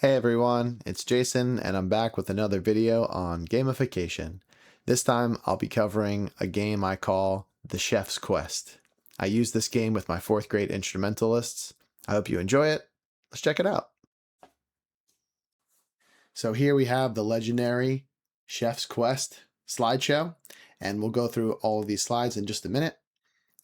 Hey everyone, it's Jason and I'm back with another video on gamification. This time I'll be covering a game I call The Chef's Quest. I use this game with my 4th grade instrumentalists. I hope you enjoy it. Let's check it out. So here we have the legendary Chef's Quest slideshow, and we'll go through all of these slides in just a minute.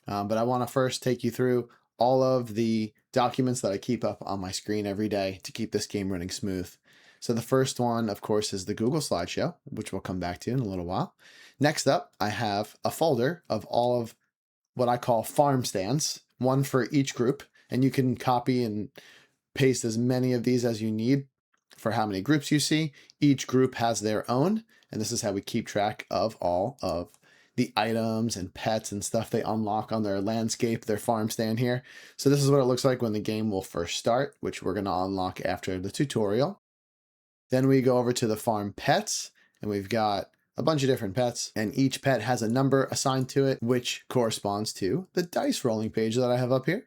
But I want to first take you through all of the documents that I keep up on my screen every day to keep this game running smooth. So the first one, of course, is the Google slideshow, which we'll come back to in a little while. Next up, I have a folder of all of what I call farm stands, one for each group, and you can copy and paste as many of these as you need for how many groups you see. Each group has their own, and this is how we keep track of all of the items and pets and stuff they unlock on their landscape, their farm stand here. So this is what it looks like when the game will first start, which we're going to unlock after the tutorial. Then we go over to the farm pets, and we've got a bunch of different pets, and each pet has a number assigned to it, which corresponds to the dice rolling page that I have up here.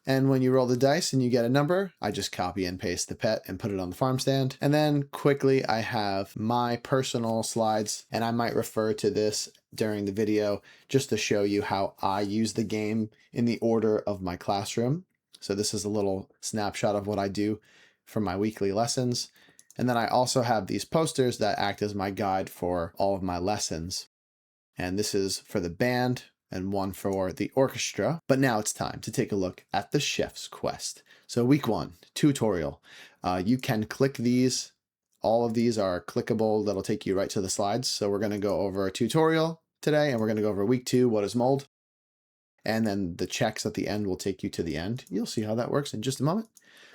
And when you roll the dice and you get a number, I just copy and paste the pet and put it on the farm stand. And then quickly, I have my personal slides, and I might refer to this during the video just to show you how I use the game in the order of my classroom. So this is a little snapshot of what I do for my weekly lessons. And then I also have these posters that act as my guide for all of my lessons. And this is for the band and one for the orchestra. But now it's time to take a look at the Chef's Quest. So week 1, tutorial. You can click these. All of these are clickable. That'll take you right to the slides. So we're going to go over a tutorial today, and we're going to go over week 2, what is mold. And then the checks at the end will take you to the end. You'll see how that works in just a moment.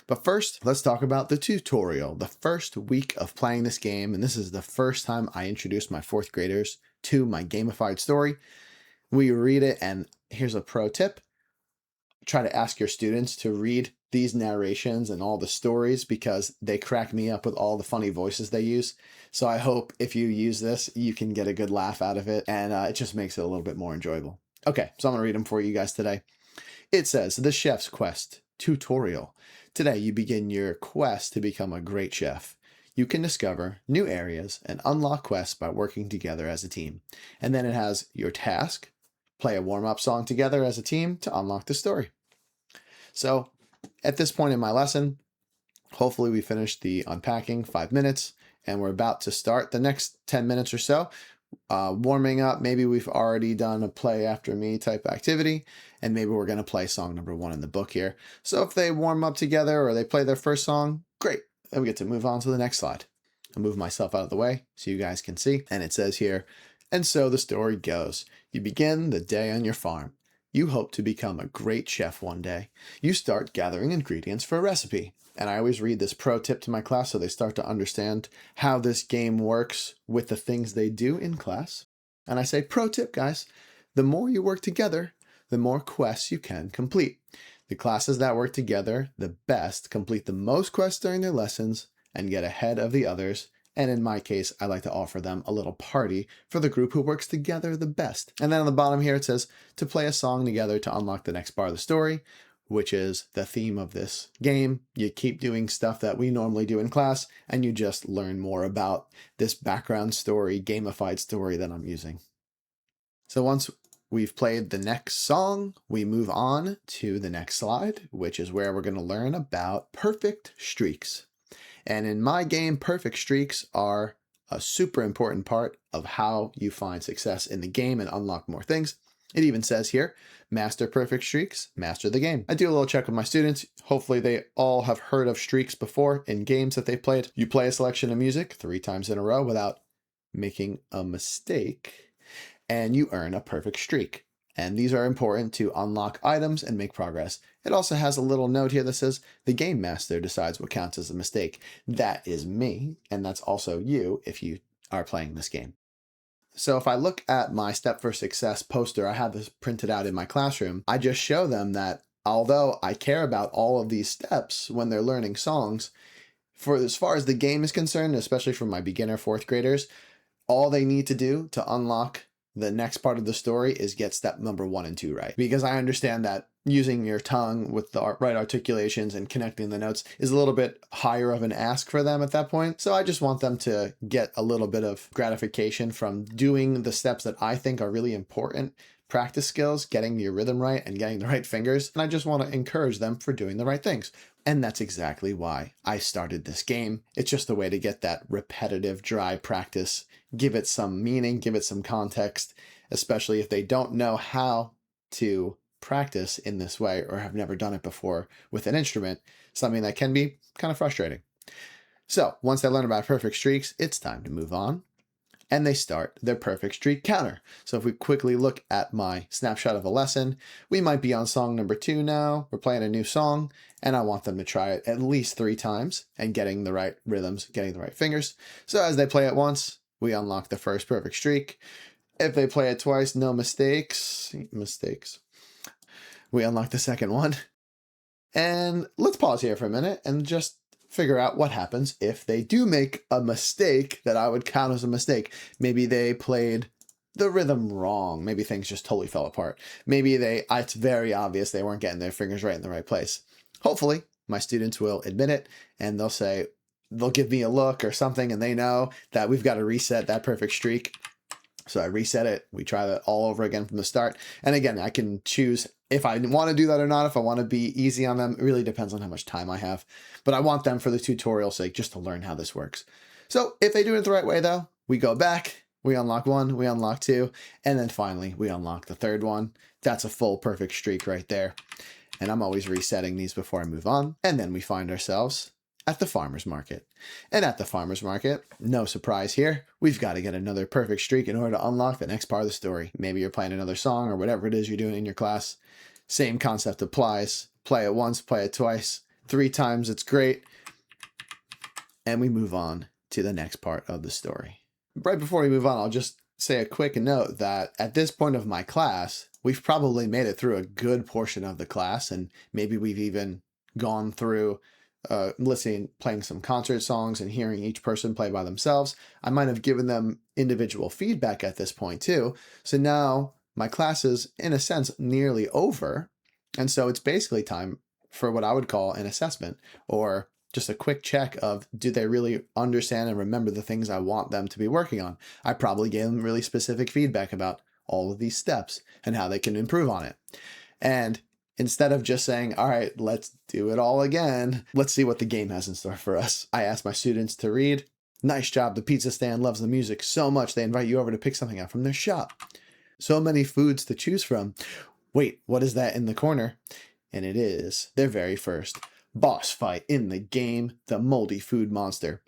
But first, let's talk about the tutorial, the first week of playing this game. And this is the first time I introduced my 4th graders to my gamified story. We read it, and here's a pro tip. Try to ask your students to read these narrations and all the stories because they crack me up with all the funny voices they use. So I hope if you use this, you can get a good laugh out of it, and it just makes it a little bit more enjoyable. Okay, so I'm going to read them for you guys today. It says, The Chef's Quest Tutorial. Today you begin your quest to become a great chef. You can discover new areas and unlock quests by working together as a team. And then it has your task. Play a warm-up song together as a team to unlock the story. So at this point in my lesson, hopefully we finished the unpacking 5 minutes, and we're about to start the next 10 minutes or so. Warming up, maybe we've already done a play after me type activity, and maybe we're going to play song number 1 in the book here. So if they warm up together or they play their first song, great. Then we get to move on to the next slide. I'll move myself out of the way so you guys can see. And it says here, and so the story goes. You begin the day on your farm. You hope to become a great chef one day. You start gathering ingredients for a recipe. And I always read this pro tip to my class so they start to understand how this game works with the things they do in class. And I say, pro tip, guys, the more you work together, the more quests you can complete. The classes that work together the best complete the most quests during their lessons and get ahead of the others. And in my case, I like to offer them a little party for the group who works together the best. And then on the bottom here, it says to play a song together to unlock the next part of the story, which is the theme of this game. You keep doing stuff that we normally do in class, and you just learn more about this background story, gamified story that I'm using. So once we've played the next song, we move on to the next slide, which is where we're going to learn about perfect streaks. And in my game, perfect streaks are a super important part of how you find success in the game and unlock more things. It even says here, master perfect streaks, master the game. I do a little check with my students. Hopefully they all have heard of streaks before in games that they've played. You play a selection of music 3 times in a row without making a mistake, and you earn a perfect streak. And these are important to unlock items and make progress. It also has a little note here that says the game master decides what counts as a mistake. That is me, and that's also you if you are playing this game. So if I look at my Step for Success poster, I have this printed out in my classroom. I just show them that although I care about all of these steps when they're learning songs, for as far as the game is concerned, especially for my beginner 4th graders, all they need to do to unlock the next part of the story is get step number 1 and 2 right. Because I understand that using your tongue with the right articulations and connecting the notes is a little bit higher of an ask for them at that point. So I just want them to get a little bit of gratification from doing the steps that I think are really important practice skills, getting your rhythm right and getting the right fingers. And I just want to encourage them for doing the right things. And that's exactly why I started this game. It's just a way to get that repetitive, dry practice, give it some meaning, give it some context, especially if they don't know how to practice in this way or have never done it before with an instrument, something that can be kind of frustrating. So once they learn about perfect streaks, it's time to move on. And they start their perfect streak counter. So if we quickly look at my snapshot of a lesson, we might be on song number 2 now. We're playing a new song, and I want them to try it at least 3 times and getting the right rhythms, getting the right fingers. So as they play it once, we unlock the first perfect streak. If they play it twice, no mistakes. We unlock the second one. And let's pause here for a minute and just figure out what happens if they do make a mistake that I would count as a mistake. Maybe they played the rhythm wrong. Maybe things just totally fell apart. Maybe it's very obvious they weren't getting their fingers right in the right place. Hopefully, my students will admit it and they'll give me a look or something, and they know that we've got to reset that perfect streak. So I reset it. We try that all over again from the start. And again, I can choose if I want to do that or not, if I want to be easy on them. It really depends on how much time I have. But I want them, for the tutorial's sake, just to learn how this works. So if they do it the right way, though, we go back, we unlock 1, we unlock 2, and then finally we unlock the third one. That's a full perfect streak right there. And I'm always resetting these before I move on. And then we find ourselves at the farmer's market. And at the farmer's market, no surprise here, we've got to get another perfect streak in order to unlock the next part of the story. Maybe you're playing another song or whatever it is you're doing in your class. Same concept applies. Play it once, play it twice, 3 times, it's great. And we move on to the next part of the story. Right before we move on, I'll just say a quick note that at this point of my class, we've probably made it through a good portion of the class, and maybe we've even gone through listening, playing some concert songs and hearing each person play by themselves. I might have given them individual feedback at this point too. So now my class is, in a sense, nearly over. And so it's basically time for what I would call an assessment, or just a quick check of, do they really understand and remember the things I want them to be working on? I probably gave them really specific feedback about all of these steps and how they can improve on it. And instead of just saying, all right, let's do it all again, let's see what the game has in store for us. I asked my students to read. Nice job. The pizza stand loves the music so much they invite you over to pick something out from their shop. So many foods to choose from. Wait, what is that in the corner? And it is their very first boss fight in the game, the moldy food monster.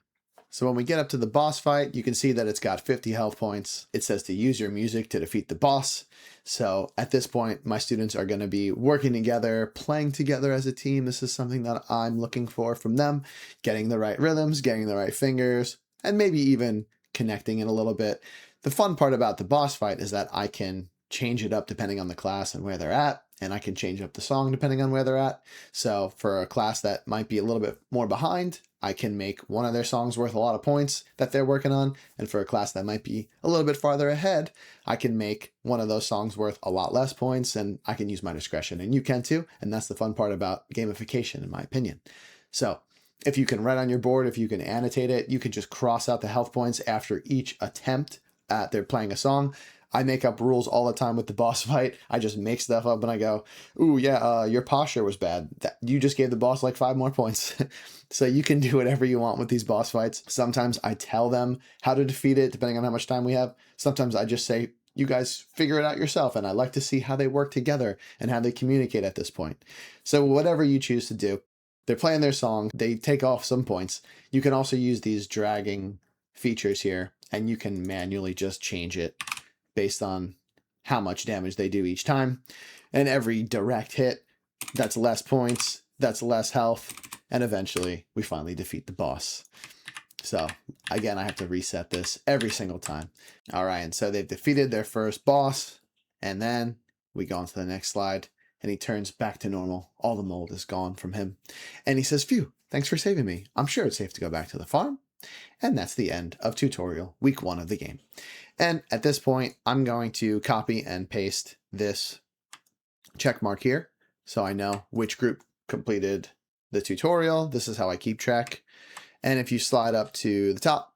So when we get up to the boss fight, you can see that it's got 50 health points. It says to use your music to defeat the boss. So at this point, my students are going to be working together, playing together as a team. This is something that I'm looking for from them, getting the right rhythms, getting the right fingers, and maybe even connecting it a little bit. The fun part about the boss fight is that I can change it up depending on the class and where they're at, and I can change up the song depending on where they're at. So for a class that might be a little bit more behind, I can make one of their songs worth a lot of points that they're working on. And for a class that might be a little bit farther ahead, I can make one of those songs worth a lot less points, and I can use my discretion, and you can too. And that's the fun part about gamification, in my opinion. So if you can write on your board, if you can annotate it, you can just cross out the health points after each attempt at they're playing a song. I make up rules all the time with the boss fight. I just make stuff up and I go, ooh, yeah, your posture was bad. You just gave the boss like 5 more points. So you can do whatever you want with these boss fights. Sometimes I tell them how to defeat it, depending on how much time we have. Sometimes I just say, you guys figure it out yourself. And I like to see how they work together and how they communicate at this point. So whatever you choose to do, they're playing their song. They take off some points. You can also use these dragging features here, and you can manually just change it based on how much damage they do each time. And every direct hit, that's less points, that's less health, and eventually we finally defeat the boss. So again, I have to reset this every single time. All right, and so they've defeated their first boss, and then we go on to the next slide, and he turns back to normal. All the mold is gone from him. And he says, phew, thanks for saving me. I'm sure it's safe to go back to the farm. And that's the end of tutorial week 1 of the game. And at this point, I'm going to copy and paste this check mark here. so I know which group completed the tutorial. This is how I keep track. And if you slide up to the top,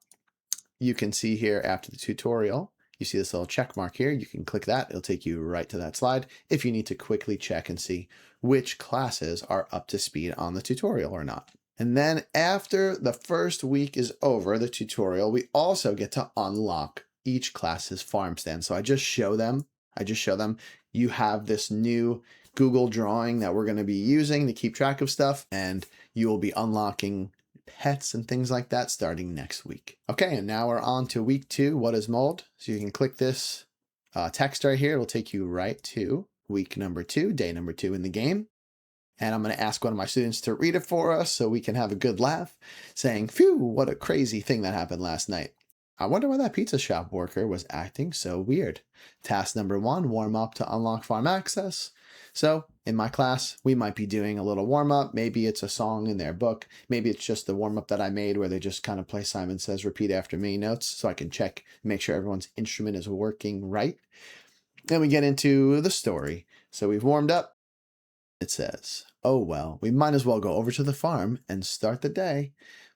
you can see here after the tutorial, you see this little check mark here. You can click that. It'll take you right to that slide if you need to quickly check and see which classes are up to speed on the tutorial or not. And then after the first week is over, the tutorial, we also get to unlock each class's farm stand. So I just show them you have this new Google drawing that we're going to be using to keep track of stuff, and you will be unlocking pets and things like that starting next week. Okay, and now we're on to week 2. What is mold? So you can click this text right here. It'll take you right to week number 2, day number 2 in the game. And I'm going to ask one of my students to read it for us so we can have a good laugh, saying, "Phew, what a crazy thing that happened last night. I wonder why that pizza shop worker was acting so weird." Task number 1, warm up to unlock farm access. So in my class, we might be doing a little warm up. Maybe it's a song in their book. Maybe it's just the warm up that I made where they just kind of play Simon Says repeat after me notes so I can check, make sure everyone's instrument is working right. Then we get into the story. So we've warmed up. It says, "Oh, well, we might as well go over to the farm and start the day."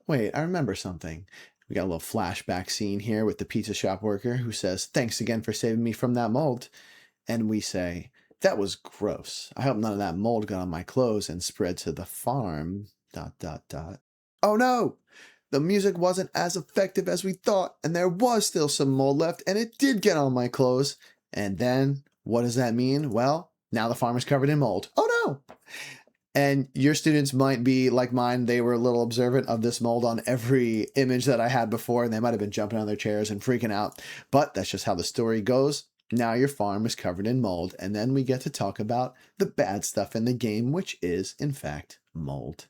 Wait, I remember something. We got a little flashback scene here with the pizza shop worker who says, "Thanks again for saving me from that mold." And we say, "That was gross. I hope none of that mold got on my clothes and spread to the farm, ... Oh no! The music wasn't as effective as we thought, and there was still some mold left, and it did get on my clothes." And then, what does that mean? Well, now the farm is covered in mold. Oh no! And your students might be like mine. They were a little observant of this mold on every image that I had before, and they might have been jumping on their chairs and freaking out. But that's just how the story goes. Now your farm is covered in mold, and then we get to talk about the bad stuff in the game, which is, in fact, mold.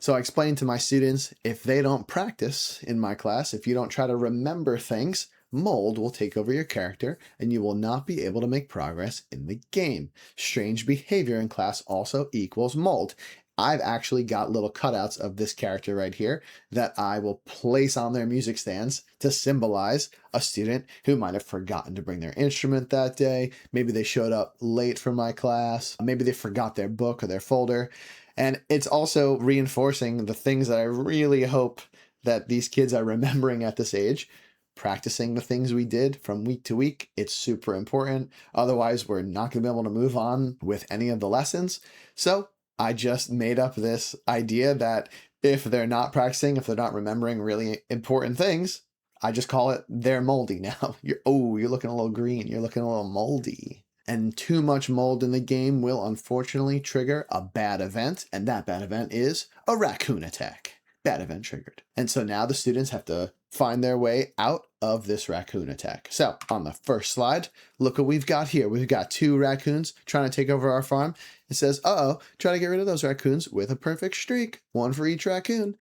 So I explained to my students, if they don't practice in my class, if you don't try to remember things, mold will take over your character and you will not be able to make progress in the game. Strange behavior in class also equals mold. I've actually got little cutouts of this character right here that I will place on their music stands to symbolize a student who might have forgotten to bring their instrument that day. Maybe they showed up late for my class. Maybe they forgot their book or their folder. And it's also reinforcing the things that I really hope that these kids are remembering at this age. Practicing the things we did from week to week, it's super important. Otherwise, we're not going to be able to move on with any of the lessons. So I just made up this idea that if they're not practicing, if they're not remembering really important things, I just call it they're moldy now. You're looking a little green. You're looking a little moldy. And too much mold in the game will unfortunately trigger a bad event. And that bad event is a raccoon attack. Bad event triggered. And so now the students have to find their way out of this raccoon attack. So on the first slide, look what we've got here. We've got 2 raccoons trying to take over our farm. It says, try to get rid of those raccoons with a perfect streak, 1 for each raccoon.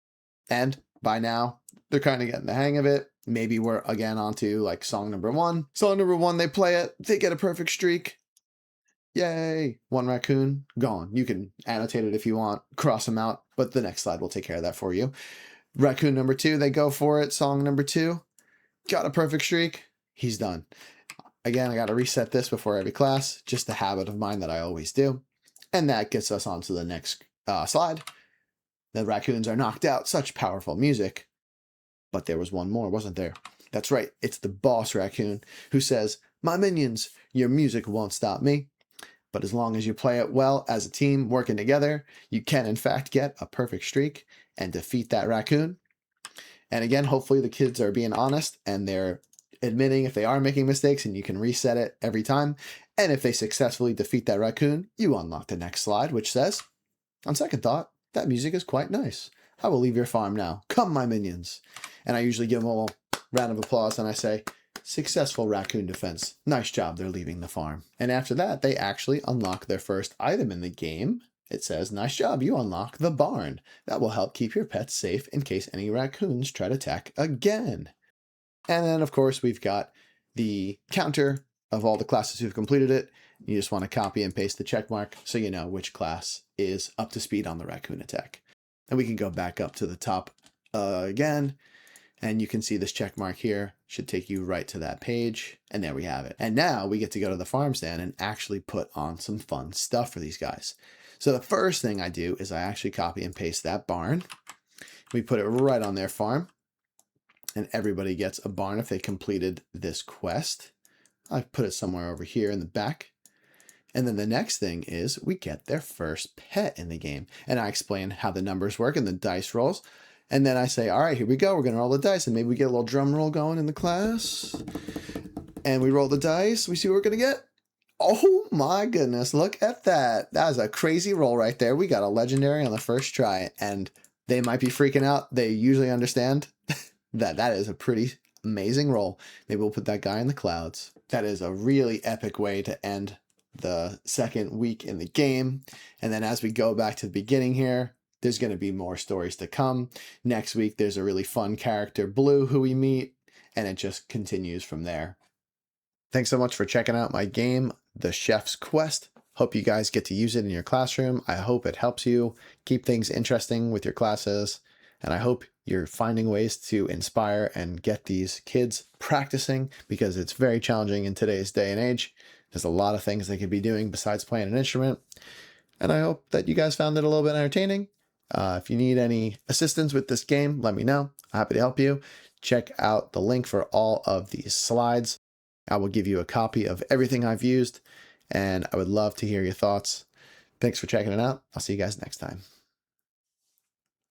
And by now, they're kind of getting the hang of it. Maybe we're again on to like song number 1. Song number 1, they play it, they get a perfect streak. Yay, 1 raccoon, gone. You can annotate it if you want, cross them out, but the next slide will take care of that for you. Raccoon number 2, they go for it. Song number 2, got a perfect streak. He's done. Again, I got to reset this before every class, just a habit of mine that I always do. And that gets us on to the next slide. The raccoons are knocked out, such powerful music. But there was one more, wasn't there? That's right, it's the boss raccoon who says, "My minions, your music won't stop me." But as long as you play it well as a team working together, you can in fact get a perfect streak and defeat that raccoon. And again, hopefully the kids are being honest and they're admitting if they are making mistakes, and you can reset it every time. And if they successfully defeat that raccoon, you unlock the next slide, which says, "On second thought, that music is quite nice. I will leave your farm now. Come, my minions." And I usually give them a little round of applause and I say, "Successful raccoon defense. Nice job, they're leaving the farm." And after that, they actually unlock their first item in the game. It says, "Nice job, you unlock the barn. That will help keep your pets safe in case any raccoons try to attack again." And then, of course, we've got the counter of all the classes who've completed it. You just want to copy and paste the check mark so you know which class is up to speed on the raccoon attack. And we can go back up to the top again. And you can see this check mark here should take you right to that page. And there we have it. And now we get to go to the farm stand and actually put on some fun stuff for these guys. So the first thing I do is I actually copy and paste that barn. We put it right on their farm, and everybody gets a barn if they completed this quest. I put it somewhere over here in the back. And then the next thing is we get their first pet in the game. And I explain how the numbers work and the dice rolls. And then I say, all right, here we go. We're going to roll the dice. And maybe we get a little drum roll going in the class. And we roll the dice. We see what we're going to get. Oh my goodness. Look at that. That was a crazy roll right there. We got a legendary on the first try. And they might be freaking out. They usually understand that is a pretty amazing roll. Maybe we'll put that guy in the clouds. That is a really epic way to end the second week in the game. And then as we go back to the beginning here, there's going to be more stories to come. Next week, there's a really fun character, Blue, who we meet, and it just continues from there. Thanks so much for checking out my game, The Chef's Quest. Hope you guys get to use it in your classroom. I hope it helps you keep things interesting with your classes. And I hope you're finding ways to inspire and get these kids practicing, because it's very challenging in today's day and age. There's a lot of things they could be doing besides playing an instrument. And I hope that you guys found it a little bit entertaining. If you need any assistance with this game, let me know. I'm happy to help you. Check out the link for all of these slides. I will give you a copy of everything I've used, and I would love to hear your thoughts. Thanks for checking it out. I'll see you guys next time.